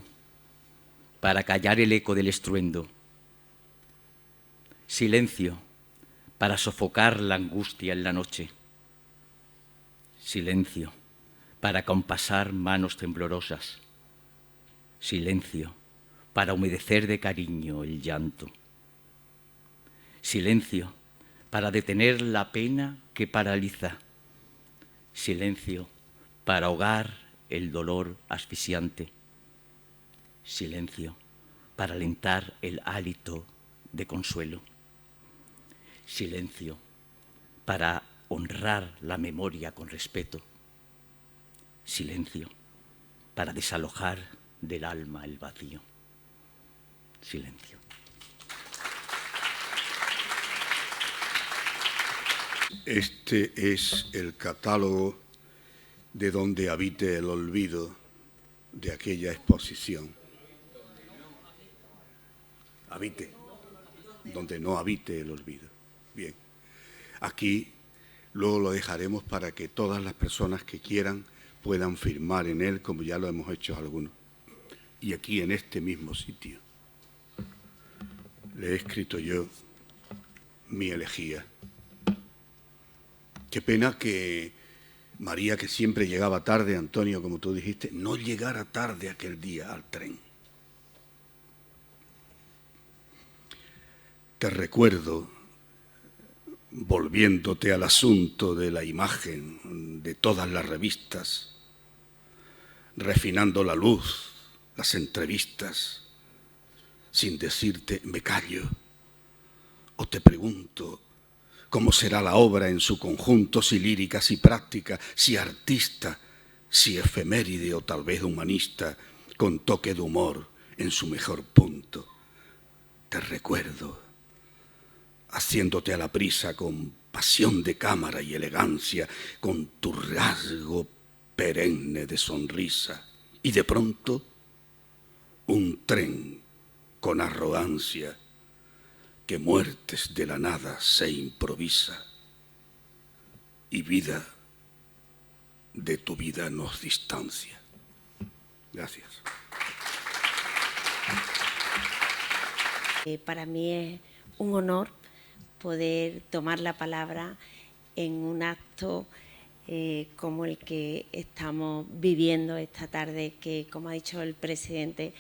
para callar el eco del estruendo. Silencio, para sofocar la angustia en la noche. Silencio, para compasar manos temblorosas. Silencio, para humedecer de cariño el llanto. Silencio, para detener la pena que paraliza. Silencio, para ahogar el dolor asfixiante. Silencio, para alentar el hálito de consuelo. Silencio, para honrar la memoria con respeto. Silencio, para desalojar del alma el vacío. Silencio. Este es el catálogo de donde habite el olvido de aquella exposición. Habite, donde no habite el olvido. Bien, aquí luego lo dejaremos para que todas las personas que quieran puedan firmar en él, como ya lo hemos hecho algunos. Y aquí, en este mismo sitio, le he escrito yo mi elegía. Qué pena que María, que siempre llegaba tarde, Antonio, como tú dijiste, no llegara tarde aquel día al tren. Te recuerdo, volviéndote al asunto de la imagen de todas las revistas, refinando la luz, las entrevistas, sin decirte me callo, o te pregunto cómo será la obra en su conjunto, si lírica, si práctica, si artista, si efeméride o tal vez humanista, con toque de humor en su mejor punto. Te recuerdo, haciéndote a la prisa con pasión de cámara y elegancia, con tu rasgo perenne de sonrisa, y de pronto un tren con arrogancia que muertes de la nada se improvisa y vida de tu vida nos distancia. Gracias. Para mí es un honor poder tomar la palabra en un acto como el que estamos viviendo esta tarde, que, como ha dicho el presidente,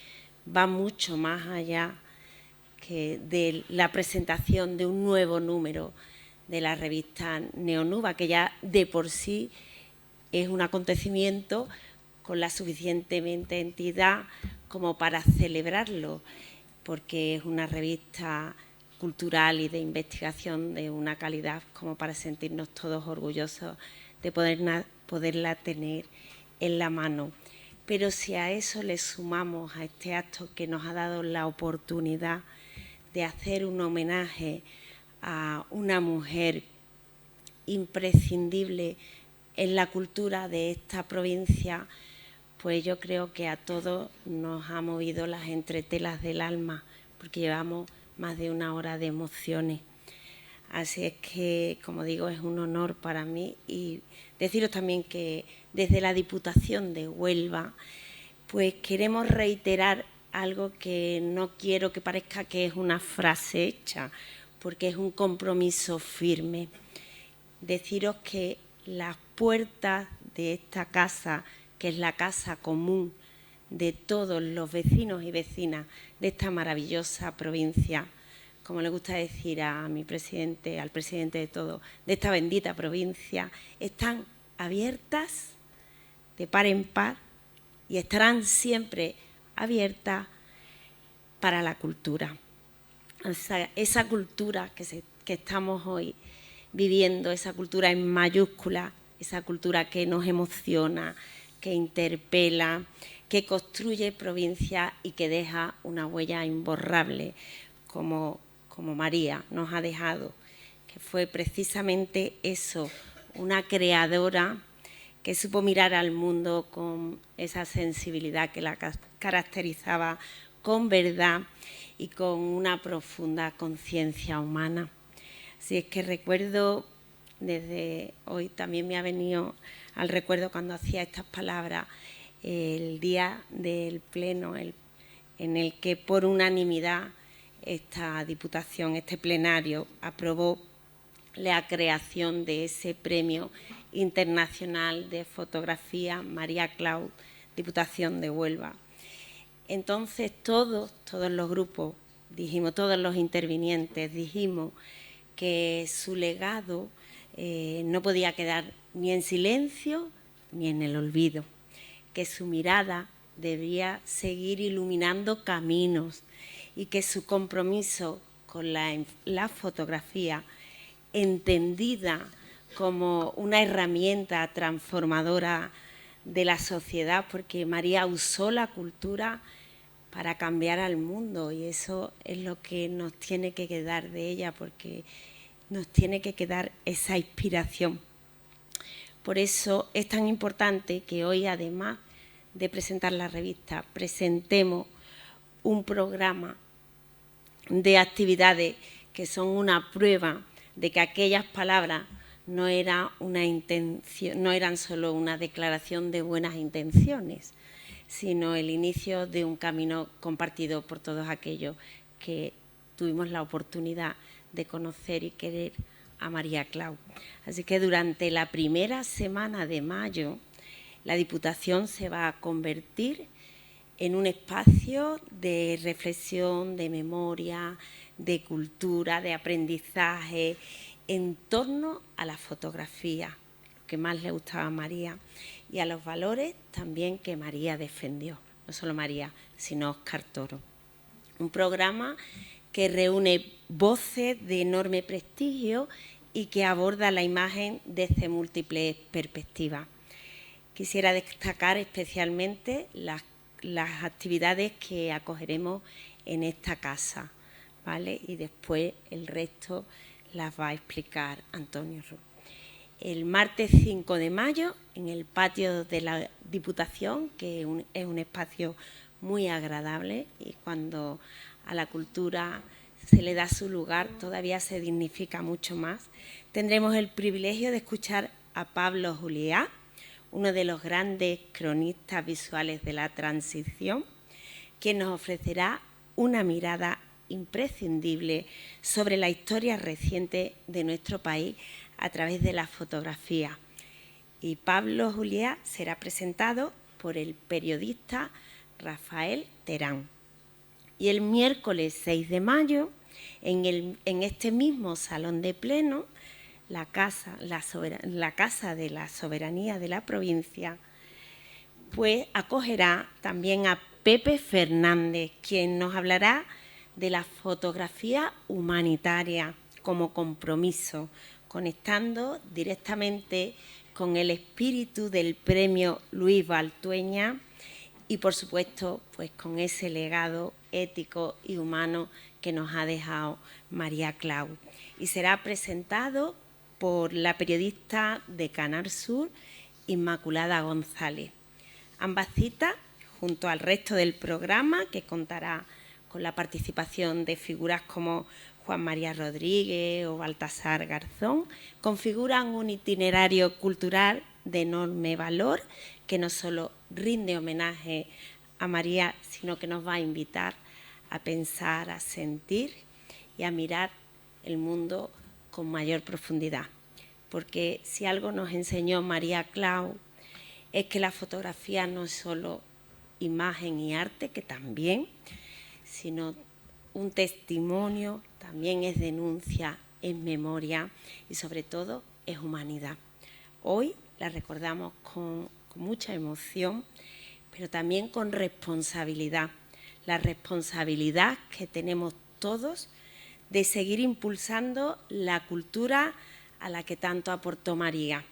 va mucho más allá que de la presentación de un nuevo número de la revista Neonuba, que ya de por sí es un acontecimiento con la suficientemente entidad como para celebrarlo, porque es una revista cultural y de investigación de una calidad como para sentirnos todos orgullosos de poderla tener en la mano. Pero si a eso le sumamos, a este acto que nos ha dado la oportunidad de hacer un homenaje a una mujer imprescindible en la cultura de esta provincia, pues yo creo que a todos nos ha movido las entretelas del alma, porque llevamos más de una hora de emociones. Así es que, como digo, es un honor para mí, y deciros también que desde la Diputación de Huelva pues queremos reiterar algo que no quiero que parezca que es una frase hecha, porque es un compromiso firme. Deciros que las puertas de esta casa, que es la casa común de todos los vecinos y vecinas de esta maravillosa provincia, como le gusta decir a mi presidente, al presidente de todo, de esta bendita provincia, están abiertas de par en par y estarán siempre abiertas para la cultura. Esa cultura que estamos hoy viviendo, esa cultura en mayúscula, esa cultura que nos emociona, que interpela, que construye provincia y que deja una huella imborrable, como María nos ha dejado, que fue precisamente eso, una creadora que supo mirar al mundo con esa sensibilidad que la caracterizaba, con verdad y con una profunda conciencia humana. Así es que recuerdo, desde hoy también me ha venido al recuerdo cuando hacía estas palabras, el día del pleno en el que por unanimidad esta Diputación, este plenario, aprobó la creación de ese Premio Internacional de Fotografía María Claus, Diputación de Huelva. Entonces todos los grupos dijimos, todos los intervinientes dijimos que su legado no podía quedar ni en silencio ni en el olvido, que su mirada debía seguir iluminando caminos y que su compromiso con la fotografía, entendida como una herramienta transformadora de la sociedad, porque María usó la cultura para cambiar al mundo, y eso es lo que nos tiene que quedar de ella, porque nos tiene que quedar esa inspiración. Por eso es tan importante que hoy, además de presentar la revista, presentemos un programa de actividades que son una prueba de que aquellas palabras no eran solo una declaración de buenas intenciones, sino el inicio de un camino compartido por todos aquellos que tuvimos la oportunidad de conocer y querer a María Claus. Así que durante la primera semana de mayo, la Diputación se va a convertir en un espacio de reflexión, de memoria, de cultura, de aprendizaje, en torno a la fotografía, lo que más le gustaba a María, y a los valores también que María defendió, no solo María, sino Óscar Toro. Un programa que reúne voces de enorme prestigio y que aborda la imagen desde múltiples perspectivas. Quisiera destacar especialmente las actividades que acogeremos en esta casa, ¿vale? Y después el resto las va a explicar Antonio Ruz. El martes 5 de mayo, en el patio de la Diputación, que es un espacio muy agradable, y cuando a la cultura se le da su lugar todavía se dignifica mucho más, tendremos el privilegio de escuchar a Pablo Juliá, uno de los grandes cronistas visuales de la transición, quien nos ofrecerá una mirada imprescindible sobre la historia reciente de nuestro país a través de la fotografía. Y Pablo Juliá será presentado por el periodista Rafael Terán. Y el miércoles 6 de mayo, en este mismo salón de pleno, la Casa de la Soberanía de la provincia, pues acogerá también a Pepe Fernández, quien nos hablará de la fotografía humanitaria como compromiso, conectando directamente con el espíritu del premio Luis Baltueña y, por supuesto, pues con ese legado ético y humano que nos ha dejado María Claus. Y será presentado por la periodista de Canal Sur, Inmaculada González. Ambas citas, junto al resto del programa, que contará con la participación de figuras como Juan María Rodríguez o Baltasar Garzón, configuran un itinerario cultural de enorme valor que no solo rinde homenaje a María, sino que nos va a invitar a pensar, a sentir y a mirar el mundo con mayor profundidad. Porque si algo nos enseñó María Claus es que la fotografía no es solo imagen y arte, que también, sino un testimonio, también es denuncia, es memoria y sobre todo es humanidad. Hoy la recordamos con mucha emoción, pero también con responsabilidad. La responsabilidad que tenemos todos de seguir impulsando la cultura a la que tanto aportó María,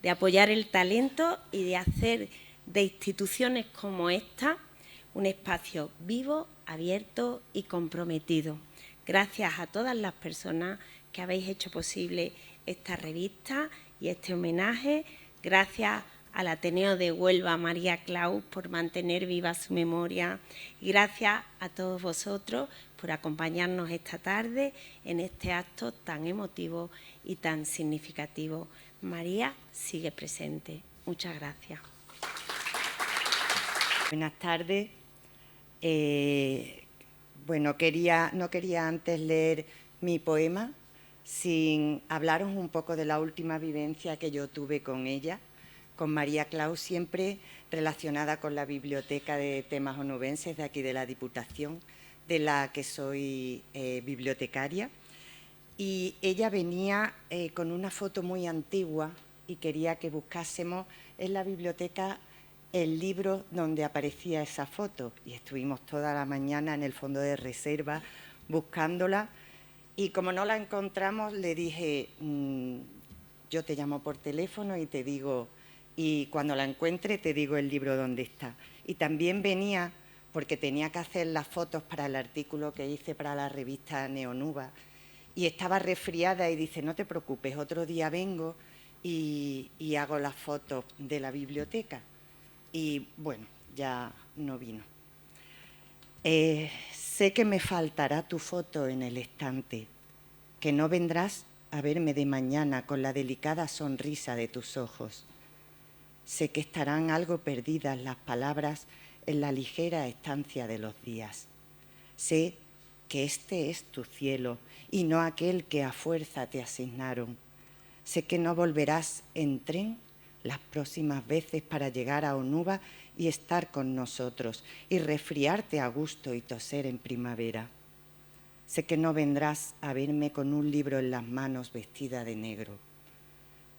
de apoyar el talento y de hacer de instituciones como esta un espacio vivo, abierto y comprometido. Gracias a todas las personas que habéis hecho posible esta revista y este homenaje. Gracias al Ateneo de Huelva María Claus por mantener viva su memoria y gracias a todos vosotros por acompañarnos esta tarde en este acto tan emotivo y tan significativo. María sigue presente. Muchas gracias. Buenas tardes. Bueno, no quería antes leer mi poema sin hablaros un poco de la última vivencia que yo tuve con ella, con María Claus, siempre relacionada con la Biblioteca de Temas Onubenses de aquí de la Diputación, de la que soy bibliotecaria. Y ella venía con una foto muy antigua y quería que buscásemos en la biblioteca el libro donde aparecía esa foto. Y estuvimos toda la mañana en el fondo de reserva buscándola. Y como no la encontramos, le dije, yo te llamo por teléfono y te digo, y cuando la encuentre te digo el libro dónde está. Y también venía porque tenía que hacer las fotos para el artículo que hice para la revista Neonuba. Y estaba resfriada y dice, no te preocupes, otro día vengo y hago las fotos de la biblioteca. Y bueno, ya no vino. Sé que me faltará tu foto en el estante, que no vendrás a verme de mañana con la delicada sonrisa de tus ojos. Sé que estarán algo perdidas las palabras en la ligera estancia de los días. Sé que este es tu cielo y no aquel que a fuerza te asignaron. Sé que no volverás en tren las próximas veces para llegar a Onuba y estar con nosotros y resfriarte a gusto y toser en primavera. Sé que no vendrás a verme con un libro en las manos vestida de negro,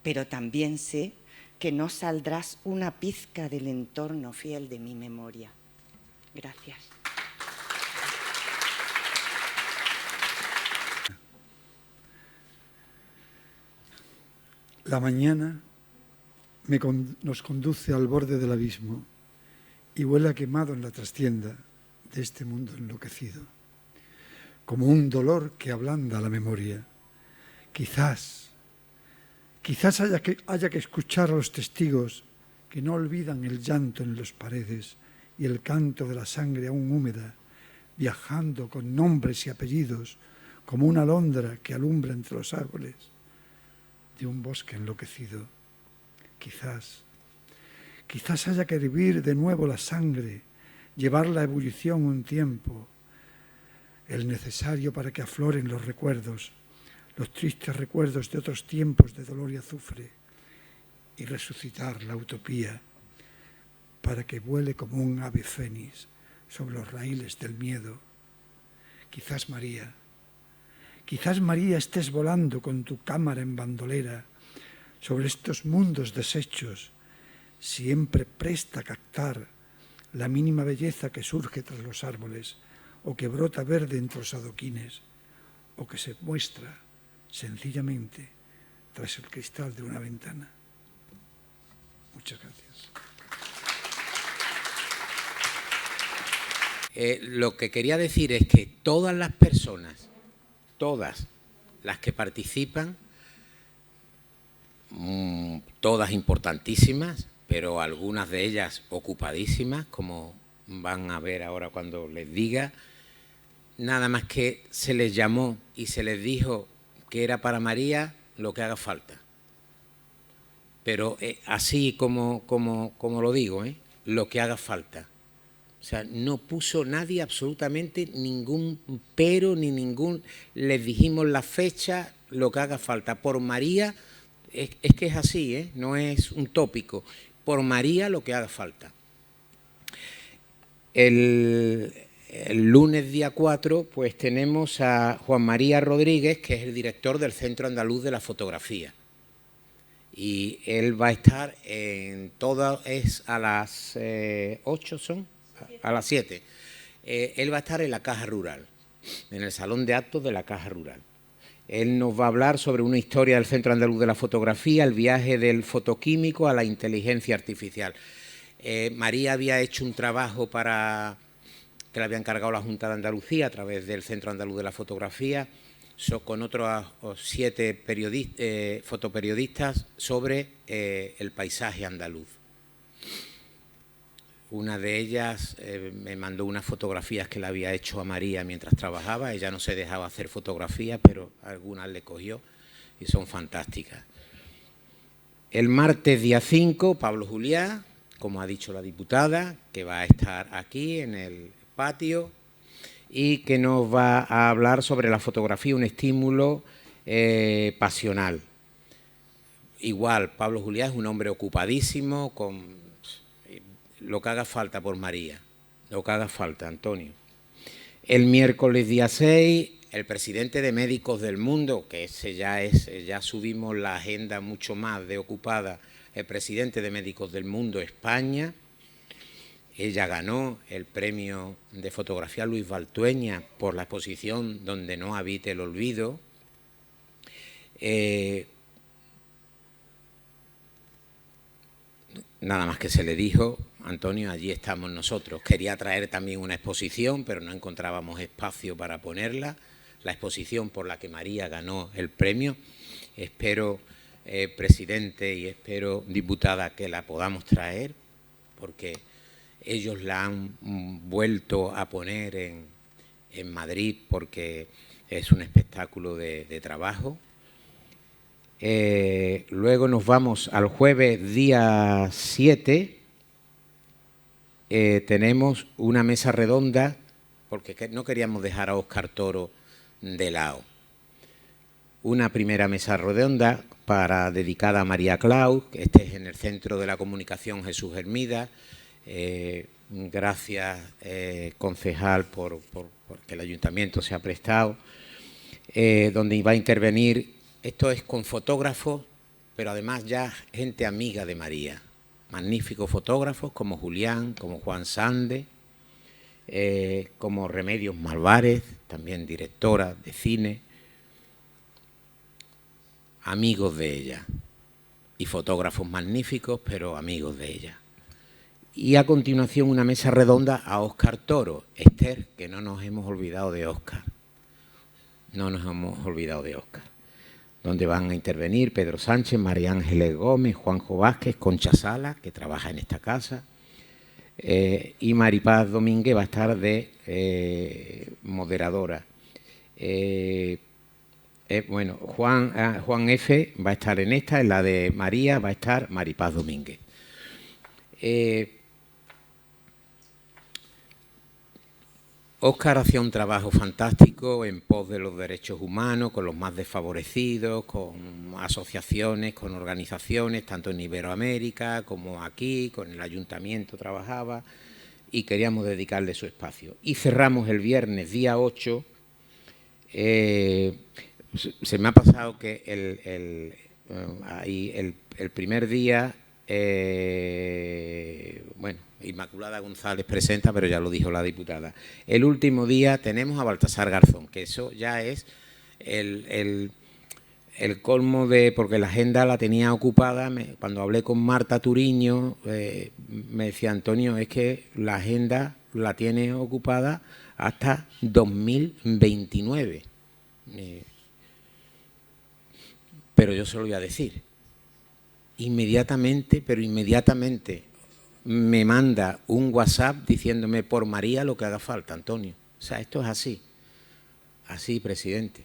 pero también sé que no saldrás una pizca del entorno fiel de mi memoria. Gracias. La mañana nos conduce al borde del abismo y huele a quemado en la trastienda de este mundo enloquecido, como un dolor que ablanda la memoria. Quizás haya que escuchar a los testigos que no olvidan el llanto en las paredes y el canto de la sangre aún húmeda, viajando con nombres y apellidos como una alondra que alumbra entre los árboles de un bosque enloquecido. Quizás haya que hervir de nuevo la sangre, llevarla a ebullición un tiempo, el necesario para que afloren los recuerdos, los tristes recuerdos de otros tiempos de dolor y azufre, y resucitar la utopía para que vuele como un ave fénix sobre los raíles del miedo. Quizás María estés volando con tu cámara en bandolera sobre estos mundos deshechos, siempre presta a captar la mínima belleza que surge tras los árboles o que brota verde entre los adoquines o que se muestra sencillamente tras el cristal de una ventana. Muchas gracias. Lo que quería decir es que todas las personas, todas las que participan, todas importantísimas, pero algunas de ellas ocupadísimas, como van a ver ahora cuando les diga, nada más que se les llamó y se les dijo que era para María lo que haga falta. Pero así como lo digo, lo que haga falta. O sea, no puso nadie absolutamente ningún pero ni ningún... Les dijimos la fecha, lo que haga falta. Por María, es que es así, no es un tópico. Por María, lo que haga falta. El lunes día 4, pues tenemos a Juan María Rodríguez, que es el director del Centro Andaluz de la Fotografía. Y él va a estar en todas, es a las 8 son, a las 7. Él va a estar en la Caja Rural, en el Salón de Actos de la Caja Rural. Él nos va a hablar sobre una historia del Centro Andaluz de la Fotografía, el viaje del fotoquímico a la inteligencia artificial. María había hecho un trabajo que le había encargado la Junta de Andalucía a través del Centro Andaluz de la Fotografía con otros 7 fotoperiodistas sobre el paisaje andaluz. Una de ellas me mandó unas fotografías que le había hecho a María mientras trabajaba. Ella no se dejaba hacer fotografías, pero algunas le cogió y son fantásticas. El martes día 5, Pablo Juliá, como ha dicho la diputada, que va a estar aquí en el patio y que nos va a hablar sobre la fotografía, un estímulo pasional. Igual, Pablo Juliá es un hombre ocupadísimo, con lo que haga falta por María, lo que haga falta, Antonio. El miércoles día 6, el presidente de Médicos del Mundo, que ese ya subimos la agenda mucho más de ocupada, el presidente de Médicos del Mundo, España. Ella ganó el premio de fotografía Luis Valtueña por la exposición Donde no habite el olvido. Nada más que se le dijo, Antonio, allí estamos nosotros. Quería traer también una exposición, pero no encontrábamos espacio para ponerla. La exposición por la que María ganó el premio. Espero, presidente, y espero, diputada, que la podamos traer, porque ellos la han vuelto a poner en Madrid, porque es un espectáculo de trabajo. Luego nos vamos al jueves día 7. Tenemos una mesa redonda, porque no queríamos dejar a Óscar Toro de lado. Una primera mesa redonda dedicada a María Claus. Este es en el Centro de la Comunicación Jesús Hermida. Gracias, concejal, porque el ayuntamiento se ha prestado. Donde iba a intervenir, esto es con fotógrafos, pero además ya gente amiga de María. Magníficos fotógrafos como Julián, como Juan Sande, como Remedios Malvarez, también directora de cine, amigos de ella, y fotógrafos magníficos, pero amigos de ella. Y a continuación una mesa redonda a Óscar Toro. Esther, que no nos hemos olvidado de Óscar, donde van a intervenir Pedro Sánchez, María Ángeles Gómez, Juanjo Vázquez, Concha Sala, que trabaja en esta casa, y Maripaz Domínguez va a estar de moderadora. Bueno, Juan F. va a estar en esta, en la de María va a estar Maripaz Domínguez. Óscar hacía un trabajo fantástico en pos de los derechos humanos, con los más desfavorecidos, con asociaciones, con organizaciones, tanto en Iberoamérica como aquí, con el ayuntamiento trabajaba, y queríamos dedicarle su espacio. Y cerramos el viernes, día 8, se me ha pasado que el primer día, bueno, Inmaculada González presenta, pero ya lo dijo la diputada. El último día tenemos a Baltasar Garzón, que eso ya es el colmo porque la agenda la tenía ocupada. Cuando hablé con Marta Turiño, me decía, Antonio, es que la agenda la tiene ocupada hasta 2029. Pero yo se lo voy a decir. Inmediatamente, me manda un WhatsApp diciéndome por María lo que haga falta, Antonio. O sea, esto es así. Así, presidente.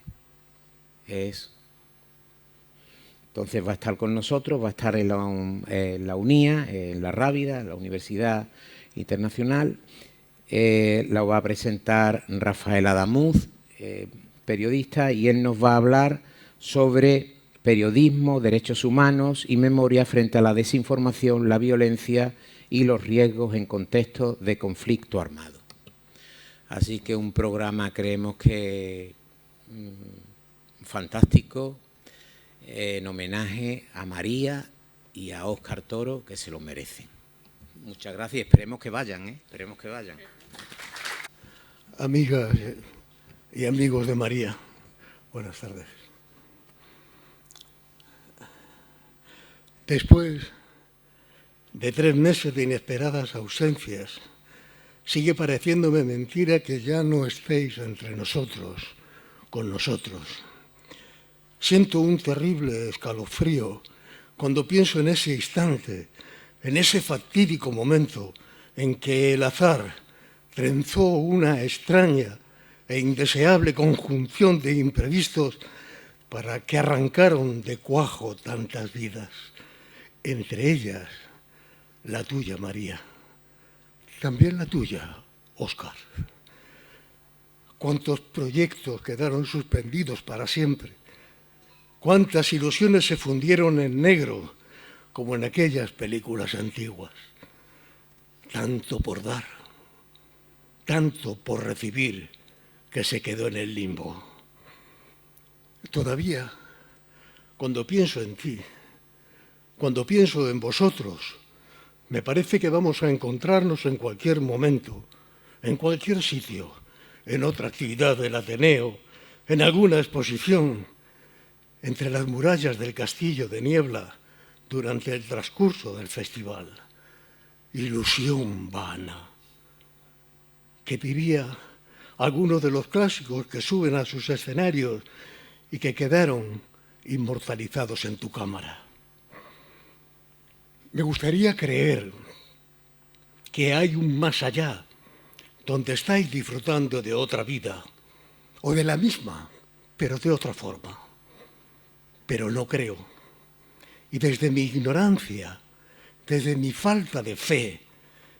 Entonces va a estar con nosotros, va a estar en la UNIA, en la Rábida, en la Universidad Internacional. La va a presentar Rafael Adamuz, periodista, y él nos va a hablar sobre periodismo, derechos humanos y memoria frente a la desinformación, la violencia y los riesgos en contextos de conflicto armado. Así que un programa, creemos que fantástico, en homenaje a María y a Óscar Toro, que se lo merecen. Muchas gracias, esperemos que vayan, esperemos que vayan. Amigas y amigos de María, buenas tardes. Después de 3 meses de inesperadas ausencias, sigue pareciéndome mentira que ya no estéis entre nosotros, con nosotros. Siento un terrible escalofrío cuando pienso en ese instante, en ese fatídico momento en que el azar trenzó una extraña e indeseable conjunción de imprevistos para que arrancaron de cuajo tantas vidas, entre ellas la tuya, María, también la tuya, Óscar. Cuántos proyectos quedaron suspendidos para siempre, cuántas ilusiones se fundieron en negro, como en aquellas películas antiguas. Tanto por dar, tanto por recibir, que se quedó en el limbo. Todavía, cuando pienso en ti, cuando pienso en vosotros, me parece que vamos a encontrarnos en cualquier momento, en cualquier sitio, en otra actividad del Ateneo, en alguna exposición, entre las murallas del Castillo de Niebla, durante el transcurso del festival. Ilusión vana, que vivía algunos de los clásicos que suben a sus escenarios y que quedaron inmortalizados en tu cámara. Me gustaría creer que hay un más allá, donde estáis disfrutando de otra vida, o de la misma, pero de otra forma. Pero no creo. Y desde mi ignorancia, desde mi falta de fe,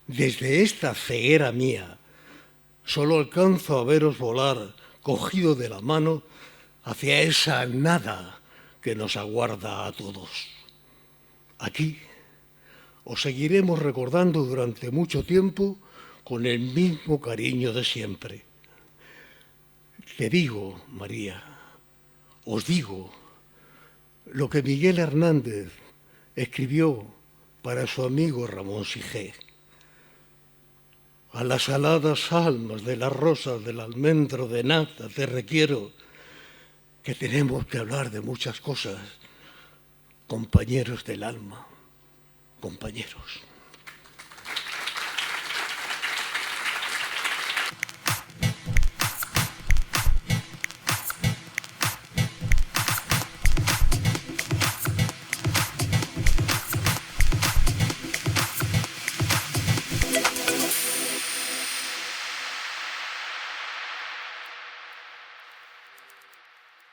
desde esta ceguera mía, solo alcanzo a veros volar, cogido de la mano, hacia esa nada que nos aguarda a todos. Aquí os seguiremos recordando durante mucho tiempo con el mismo cariño de siempre. Te digo, María, os digo lo que Miguel Hernández escribió para su amigo Ramón Sigé. A las aladas almas de las rosas del almendro de nata te requiero, que tenemos que hablar de muchas cosas, compañeros del alma, compañeros.